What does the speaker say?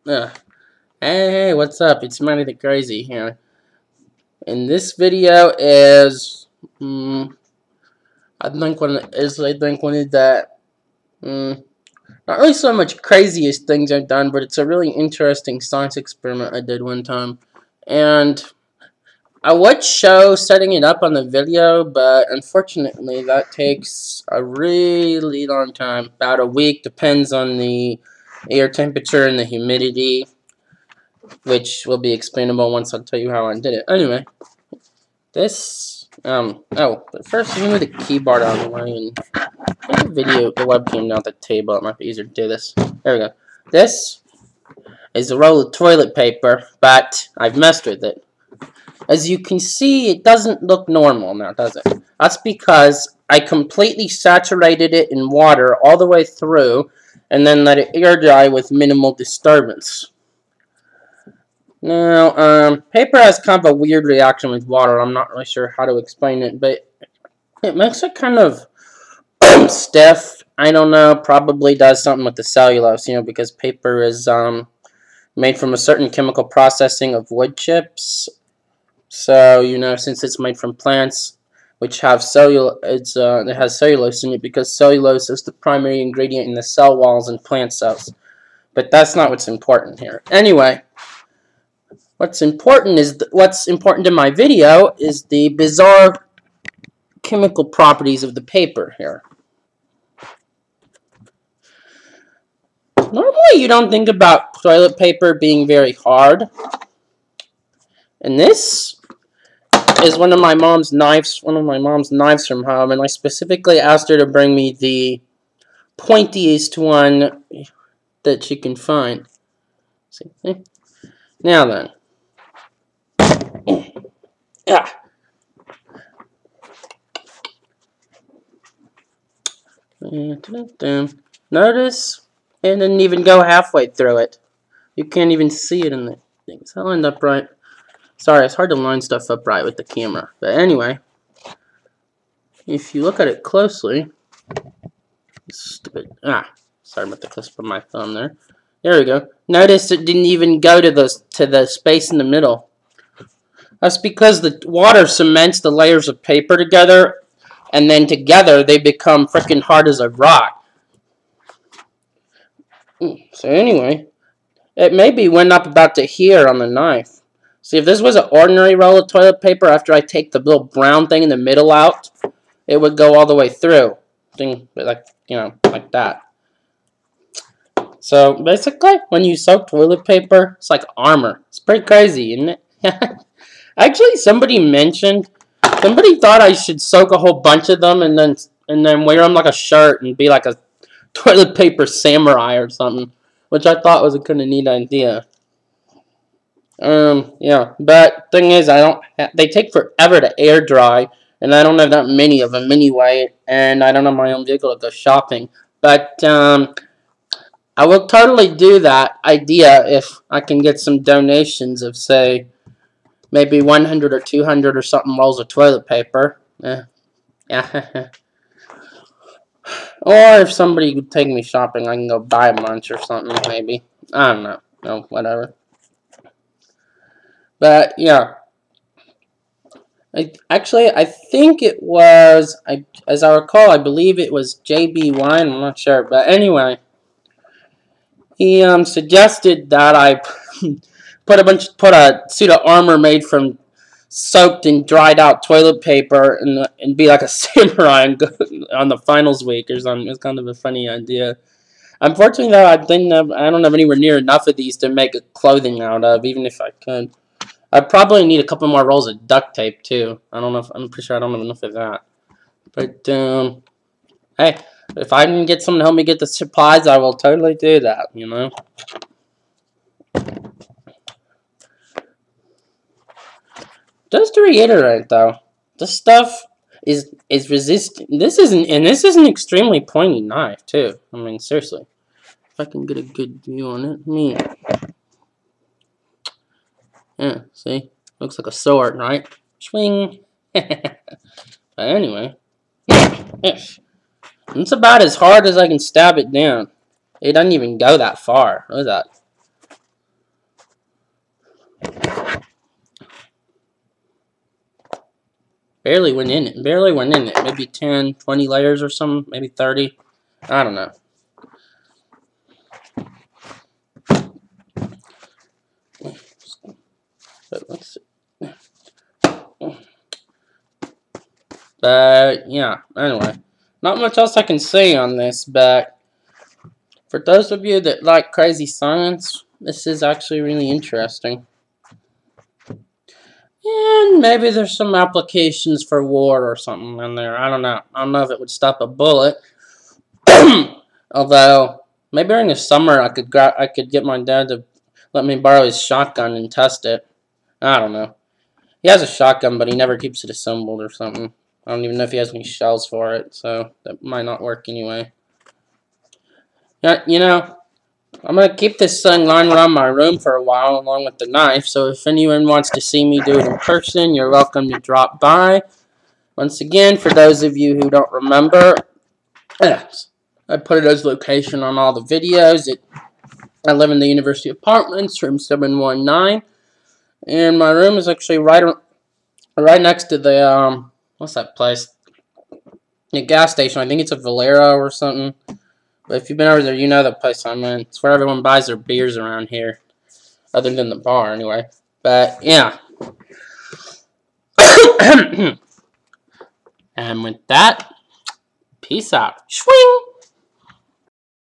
Hey, what's up? It's Manny the Crazy here. And this video is, I think one of the, not really so much craziest things I've done, but it's a really interesting science experiment I did one time. And I would show setting it up on the video, but unfortunately that takes a really long time. About a week, depends on the air temperature and the humidity, which will be explainable once I tell you how I did it. Anyway, but first let me move the keyboard out of the way and put the webcam down the table. It might be easier to do this. There we go. This is a roll of toilet paper, but I've messed with it. As you can see, it doesn't look normal now, does it? That's because I completely saturated it in water all the way through, and then let it air dry with minimal disturbance. Now, paper has kind of a weird reaction with water. I'm not really sure how to explain it, but it makes it kind of stiff. I don't know, probably does something with the cellulose, because paper is made from a certain chemical processing of wood chips. So, since it's made from plants, which have it has cellulose in it, because cellulose is the primary ingredient in the cell walls in plant cells. But that's not what's important here. Anyway, what's important to my video is the bizarre chemical properties of the paper here. Normally, you don't think about toilet paper being very hard. And this is one of my mom's knives from home, and I specifically asked her to bring me the pointiest one that she can find. See? Now then. Notice it didn't even go halfway through it. You can't even see it in the things. I'll end up right. Sorry, it's hard to line stuff up right with the camera. But anyway, if you look at it closely, sorry about the clisp of my thumb there. There we go. Notice it didn't even go to the space in the middle. That's because the water cements the layers of paper together, and then together they become freaking hard as a rock. So anyway, it maybe went up about to here on the knife. See, if this was an ordinary roll of toilet paper, after I take the little brown thing in the middle out, it would go all the way through. Like that. So, basically, when you soak toilet paper, it's like armor. It's pretty crazy, isn't it? Actually, somebody thought I should soak a whole bunch of them and then wear them like a shirt and be like a toilet paper samurai or something, which I thought was a kind of neat idea. Yeah, but thing is, they take forever to air dry, and I don't have that many of them anyway, and I don't have my own vehicle to go shopping. But, I will totally do that idea if I can get some donations of, say, maybe 100 or 200 or something rolls of toilet paper. Yeah. Or if somebody could take me shopping, I can go buy a bunch or something, maybe. I don't know. No, whatever. But, yeah. I think it was, as I recall, I believe it was J.B. Wine. I'm not sure. But anyway, he suggested that I put a suit of armor made from soaked and dried out toilet paper and be like a samurai and go on the finals week or something. It was kind of a funny idea. Unfortunately, though, I don't have anywhere near enough of these to make clothing out of, even if I could. I'd probably need a couple more rolls of duct tape, too. I'm pretty sure I don't have enough of that. But, hey, if I can get someone to help me get the supplies, I will totally do that, Just to reiterate, though, this stuff is resistant. This isn't extremely pointy knife, too. I mean, seriously. If I can get a good view on it. Yeah, see? Looks like a sword, right? Swing. But anyway. It's about as hard as I can stab it down. It doesn't even go that far. Look at that. Barely went in it. Barely went in it. Maybe 10, 20 layers or something. Maybe 30. I don't know. But let's see. But yeah, anyway. Not much else I can say on this, but for those of you that like crazy science, this is actually really interesting. And maybe there's some applications for war or something in there. I don't know. I don't know if it would stop a bullet. Although, maybe during the summer I could get my dad to let me borrow his shotgun and test it. I don't know. He has a shotgun, but he never keeps it assembled or something. I don't even know if he has any shells for it, so that might not work anyway. Yeah, you know, I'm going to keep this thing lying around my room for a while along with the knife, so if anyone wants to see me do it in person, you're welcome to drop by. Once again, for those of you who don't remember, I put it as location on all the videos. I live in the University Apartments, room 719, and my room is actually right next to the, what's that place? The gas station. I think it's a Valero or something. But if you've been over there, you know the place I'm in. It's where everyone buys their beers around here. Other than the bar, anyway. But, yeah. And with that, peace out. Swing!